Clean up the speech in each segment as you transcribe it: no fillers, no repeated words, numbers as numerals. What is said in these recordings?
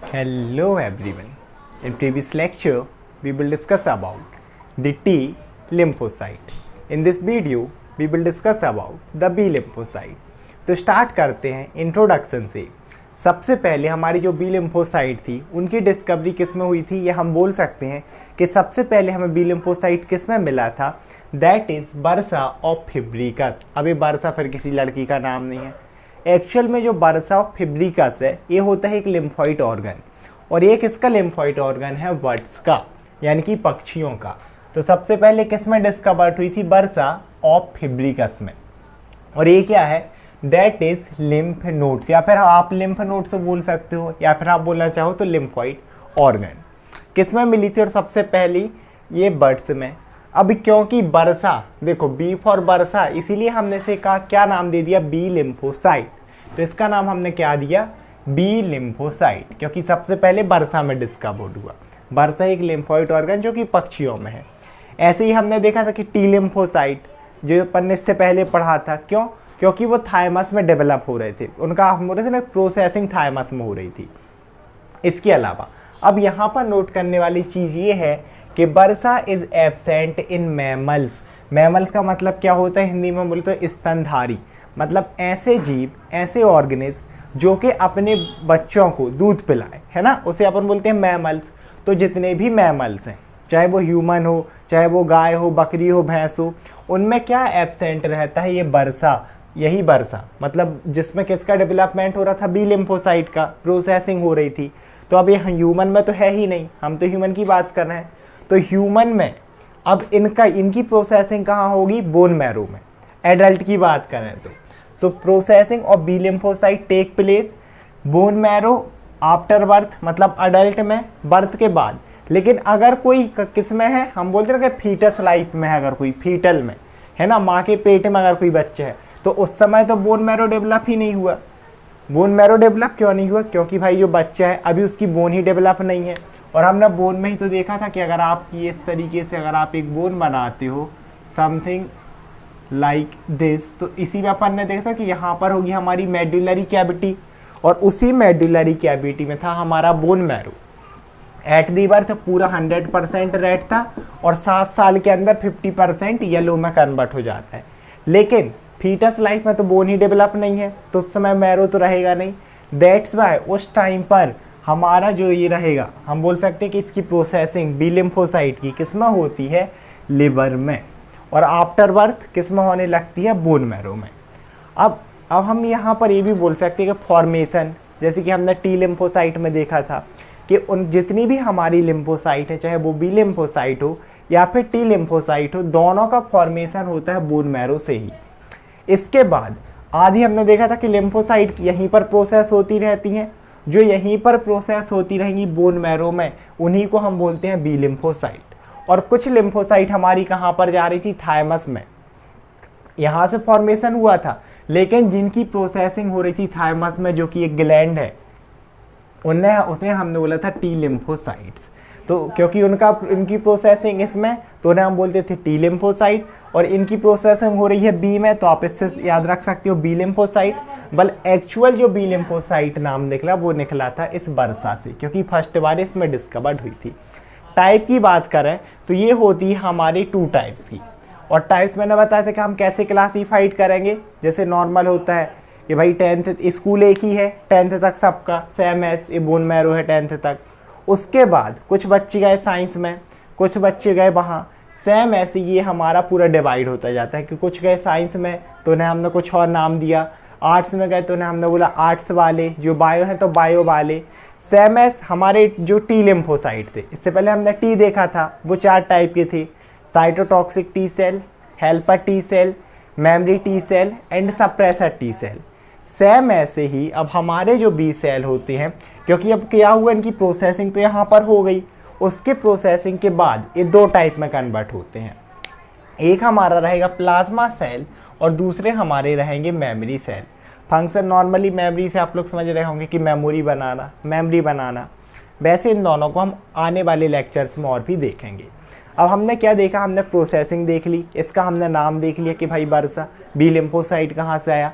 Hello everyone. In previous lecture, we will discuss about the T lymphocyte. In this video, we will discuss about the B lymphocyte. तो start करते हैं introduction से। सबसे पहले हमारी जो बी लिम्फोसाइट थी उनकी डिस्कवरी किस में हुई थी, ये हम बोल सकते हैं कि सबसे पहले हमें बी लिम्फोसाइट किस में मिला था, that is bursa of Fabricius. अब ये बर्सा फिर किसी लड़की का नाम नहीं है। एक्चुअल में जो बर्सा ऑफ फेब्रिकस है ये होता है एक लिम्फॉइड ऑर्गन, और एक इसका लिम्फॉइड ऑर्गन है बर्ड्स का, यानी कि पक्षियों का। तो सबसे पहले किस में डिस्कवर्ड हुई थी, बर्सा ऑफ फेब्रिकस में। और ये क्या है, दैट इज लिम्फ नोड्स, या फिर आप लिम्फ नोड्स बोल सकते हो, या फिर आप बोलना चाहो तो लिम्फॉइड ऑर्गन। किस में मिली थी, और सबसे पहली ये बर्ड्स में। अब क्योंकि बर्सा, देखो बी फॉर बर्सा, इसीलिए हमने से कहा क्या नाम दे दिया, बी लिम्फोसाइट। तो इसका नाम हमने क्या दिया, बी लिम्फोसाइट, क्योंकि सबसे पहले बर्सा में डिस्कवर्ड हुआ। बर्सा एक लिम्फॉइड ऑर्गन जो कि पक्षियों में है। ऐसे ही हमने देखा था कि टी लिम्फोसाइट जो अपन ने इससे पहले पढ़ा था, क्यों, क्योंकि वो थायमस में डेवलप हो रहे थे, उनका हम बोल रहे थे ना प्रोसेसिंग थायमस में हो रही थी। इसके अलावा अब यहाँ पर नोट करने वाली चीज़ ये है कि bursa is absent in mammals. Mammals का मतलब क्या होता है, हिंदी में बोले तो स्तनधारी, मतलब ऐसे जीव, ऐसे ऑर्गेनिज्म जो कि अपने बच्चों को दूध पिलाए, है ना, उसे अपन बोलते हैं मैमल्स। तो जितने भी मैमल्स हैं, चाहे वो ह्यूमन हो, चाहे वो गाय हो, बकरी हो, भैंस हो, उनमें क्या एब्सेंट रहता है, ये बर्सा। यही बर्सा मतलब जिसमें किसका डेवलपमेंट हो रहा था, बी लिम्फोसाइट का प्रोसेसिंग हो रही थी। तो अब ये ह्यूमन में तो है ही नहीं, हम तो ह्यूमन की बात कर रहे हैं। तो ह्यूमन में अब इनकी प्रोसेसिंग कहाँ होगी, बोन मैरो में। एडल्ट की बात करें तो so processing of B lymphocyte take place bone marrow after birth, मतलब अडल्ट में, बर्थ के बाद। लेकिन अगर कोई किस में है, हम बोलते हैं कि फीटस लाइफ में है, अगर कोई फीटल में है ना, माँ के पेट में अगर कोई बच्चा है, तो उस समय तो बोन मैरो डेवलप ही नहीं हुआ। बोन मैरो डेवलप क्यों नहीं हुआ, क्योंकि भाई जो बच्चा है अभी उसकी बोन ही डेवलप नहीं है। और हमने बोन में ही तो देखा था कि अगर आप ये इस तरीके से अगर आप एक बोन बनाते हो समथिंग लाइक दिस, तो इसी में अपन ने देखा कि यहाँ पर होगी हमारी मेडुलरी कैविटी, और उसी मेडुलरी कैविटी में था हमारा bone marrow. At the birth पूरा 100% रेड था, और 7 साल के अंदर 50% येलो में कन्वर्ट हो जाता है। लेकिन फीटस लाइफ में तो बोन ही डेवलप नहीं है, तो उस समय मैरो तो रहेगा नहीं। दैट्स वाई उस टाइम पर हमारा जो ये रहेगा, हम बोल सकते हैं कि इसकी प्रोसेसिंग बी लिम्फोसाइट की किस में होती है, लिवर में, और आफ्टर बर्थ किस में होने लगती है, बोन मैरो में। अब हम यहाँ पर ये भी बोल सकते हैं कि फॉर्मेशन, जैसे कि हमने टी लिम्फोसाइट में देखा था कि उन जितनी भी हमारी लिम्फोसाइट है, चाहे वो बी लिम्फोसाइट हो या फिर टी लिम्फोसाइट हो, दोनों का फॉर्मेशन होता है बोन मैरो से ही। इसके बाद आधी हमने देखा था कि लिम्फोसाइट यहीं पर प्रोसेस होती रहती हैं, जो यहीं पर प्रोसेस होती रहेंगी बोन मैरो में, उन्हीं को हम बोलते हैं बी लिम्फोसाइट। और कुछ लिम्फोसाइट हमारी कहाँ पर जा रही थी, थायमस में, यहाँ से फॉर्मेशन हुआ था। लेकिन जिनकी प्रोसेसिंग हो रही थी थायमस में, जो कि एक ग्लैंड है, उसने हमने बोला था टी लिम्फोसाइट्स। तो क्योंकि इनकी प्रोसेसिंग इसमें, तो उन्हें हम बोलते थे टी लिम्फोसाइट, और इनकी प्रोसेसिंग हो रही है बी में, तो आप इससे याद रख सकते हो बी लिम्फोसाइट। बल एक्चुअल जो बी लिम्फोसाइट नाम निकला वो निकला था इस बर्सा से, क्योंकि फर्स्ट बार इसमें डिस्कवर्ड हुई थी। टाइप की बात करें तो ये होती है हमारी 2 टाइप्स की, और टाइप्स मैंने बताया था कि हम कैसे क्लासीफाइड करेंगे। जैसे नॉर्मल होता है कि भाई 10th स्कूल एक ही है, 10th तक सबका सेम है, ये बोन मैरो है 10th तक। उसके बाद कुछ बच्चे गए साइंस में, कुछ बच्चे गए वहाँ, सेम ऐसे ये हमारा पूरा डिवाइड होता जाता है कि कुछ गए साइंस में तो उन्हें हमने कुछ और नाम दिया, आर्ट्स में गए तो उन्हें हमने बोला आर्ट्स वाले, जो बायो हैं तो बायो वाले। सेम एस हमारे जो टी लिम्फोसाइट थे, इससे पहले हमने टी देखा था, वो 4 टाइप के थे, cytotoxic T cell, helper T cell, memory T cell and suppressor T cell. Same ऐसे ही अब हमारे जो बी सेल होते हैं, क्योंकि अब क्या हुआ, इनकी प्रोसेसिंग तो यहाँ पर हो गई, उसके प्रोसेसिंग के बाद ये 2 टाइप में कन्वर्ट होते हैं। एक हमारा रहेगा प्लाज्मा सेल और दूसरे हमारे रहेंगे memory cell. Function normally memory से आप लोग समझ रहे होंगे कि मेमोरी बनाना। वैसे इन दोनों को हम आने वाले लेक्चर्स में और भी देखेंगे। अब हमने क्या देखा, हमने प्रोसेसिंग देख ली, इसका हमने नाम देख लिया कि भाई बर्सा, बी लिम्फोसाइट कहाँ से आया।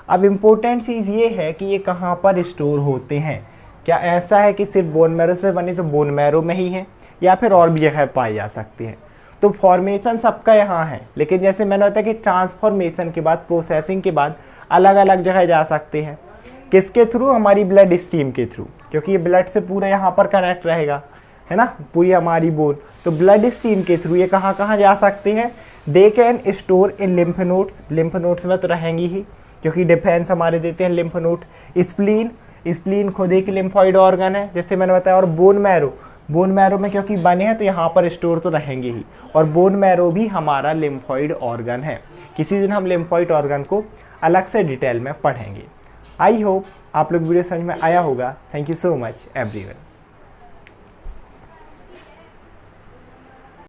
अब इम्पोर्टेंट चीज़ ये है कि ये कहाँ पर स्टोर होते हैं, क्या ऐसा है कि सिर्फ बोन मैरो से बनी तो बोन मैरो में ही है, या फिर और भी जगह पाई जा सकती है? तो फॉर्मेशन सबका यहाँ है, लेकिन जैसे मैंने बताया कि ट्रांसफॉर्मेशन के बाद, प्रोसेसिंग के बाद अलग अलग जगह जा सकते हैं। किसके थ्रू? हमारी ब्लड स्ट्रीम के थ्रू, क्योंकि ये ब्लड से पूरा यहाँ पर कनेक्ट रहेगा, है ना, पूरी हमारी बोन। तो ब्लड स्ट्रीम के थ्रू ये कहाँ कहाँ जा सकते हैं? They can store in lymph nodes, lymph nodes में तो रहेंगी ही, क्योंकि डिफेंस हमारे देते हैं लिम्फ नोड्स। स्प्लीन, स्प्लीन खुद एक लिम्फॉइड ऑर्गन है, जैसे मैंने बताया। और बोन मैरो, बोन मैरो में क्योंकि बने हैं तो यहाँ पर स्टोर तो रहेंगे ही। और बोन मैरो भी हमारा लिम्फॉइड ऑर्गन है। किसी दिन हम लिम्फॉइड ऑर्गन को अलग से डिटेल में पढ़ेंगे। आई होप आप लोग वीडियो समझ में आया होगा। Thank you so much everyone.